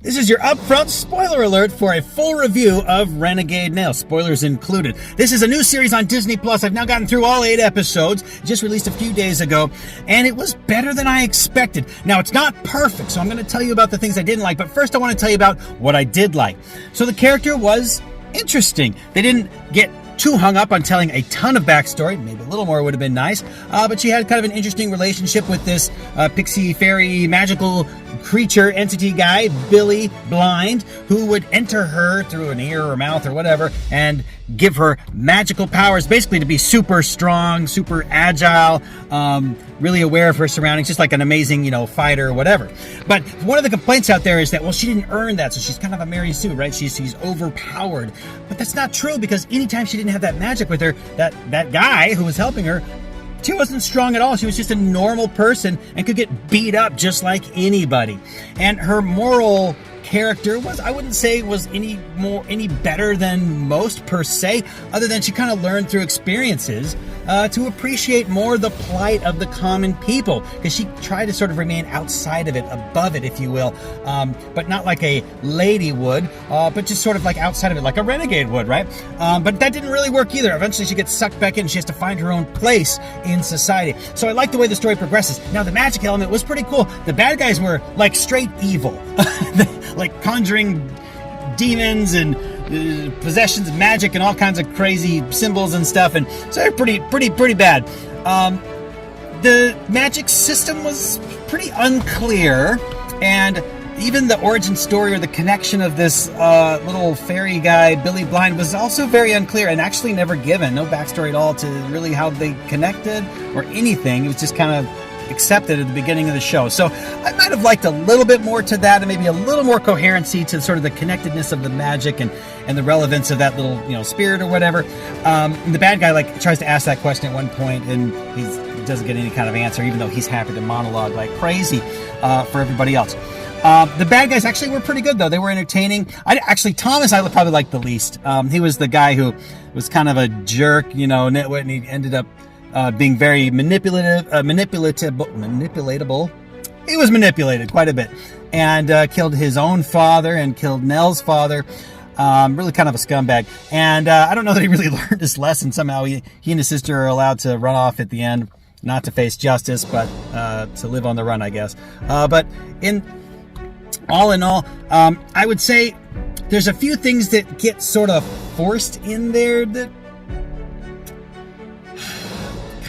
This is your upfront spoiler alert for a full review of Renegade Nell, spoilers included. This is a new series on Disney Plus. I've now gotten through all 8 episodes, just released a few days ago, and it was better than I expected. Now, it's not perfect, so I'm going to tell you about the things I didn't like, but first I want to tell you about what I did like. So the character was interesting. They didn't get too hung up on telling a ton of backstory. Maybe a little more would have been nice. But she had kind of an interesting relationship with this pixie, fairy, magical creature, entity guy, Billy Blind, who would enter her through an ear or mouth or whatever and give her magical powers, basically to be super strong, super agile, really aware of her surroundings, just like an amazing, fighter or whatever. But one of the complaints out there is that, well, she didn't earn that, so she's kind of a Mary Sue, right? She's overpowered. But that's not true, because anytime she didn't have that magic with her, that guy who was helping her, she wasn't strong at all. She was just a normal person and could get beat up just like anybody. And her moral character was, I wouldn't say was any better than most per se, other than she kind of learned through experiences to appreciate more the plight of the common people, because she tried to sort of remain outside of it, above it, if you will, but not like a lady would, but just sort of like outside of it, like a renegade would, right? But that didn't really work either. Eventually she gets sucked back in and she has to find her own place in society. So I like the way the story progresses. Now, the magic element was pretty cool. The bad guys were like straight evil. Like conjuring demons and possessions of magic and all kinds of crazy symbols and stuff, and so they're pretty bad. The magic system was pretty unclear, and even the origin story or the connection of this little fairy guy, Billy Blind, was also very unclear and actually never given. No backstory at all to really how they connected or anything. It was just kind of accepted at the beginning of the show. So I might have liked a little bit more to that, and maybe a little more coherency to sort of the connectedness of the magic and the relevance of that little spirit or whatever. And the bad guy tries to ask that question at one point, and he doesn't get any kind of answer, even though he's happy to monologue like crazy for everybody else. The bad guys actually were pretty good, though. They were entertaining. Thomas I probably liked the least. He was the guy who was kind of a jerk, nitwit, and he ended up being very manipulatable. He was manipulated quite a bit, and killed his own father and killed Nell's father. Really kind of a scumbag. And I don't know that he really learned his lesson. Somehow he and his sister are allowed to run off at the end, not to face justice, but to live on the run, I guess. But in all, I would say there's a few things that get sort of forced in there that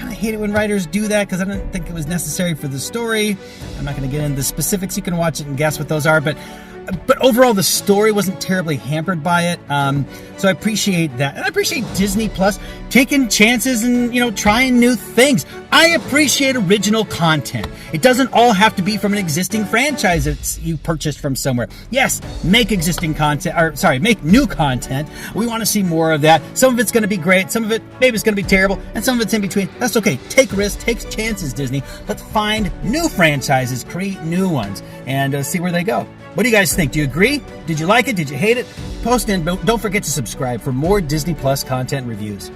I hate it when writers do that, because I don't think it was necessary for the story. I'm not going to get into the specifics. You can watch it and guess what those are, but overall the story wasn't terribly hampered by it. So I appreciate that, and I appreciate Disney Plus taking chances and trying new things. I appreciate original content. It doesn't all have to be from an existing franchise that you purchased from somewhere. Yes, make existing content, make new content. We want to see more of that. Some of it's going to be great, some of it maybe it's going to be terrible, and some of it's in between. That's okay. Take risks, take chances, Disney. Let's find new franchises, create new ones, and see where they go. What do you guys think? Do you agree? Did you like it? Did you hate it? Post in. Don't forget to subscribe for more Disney Plus content reviews.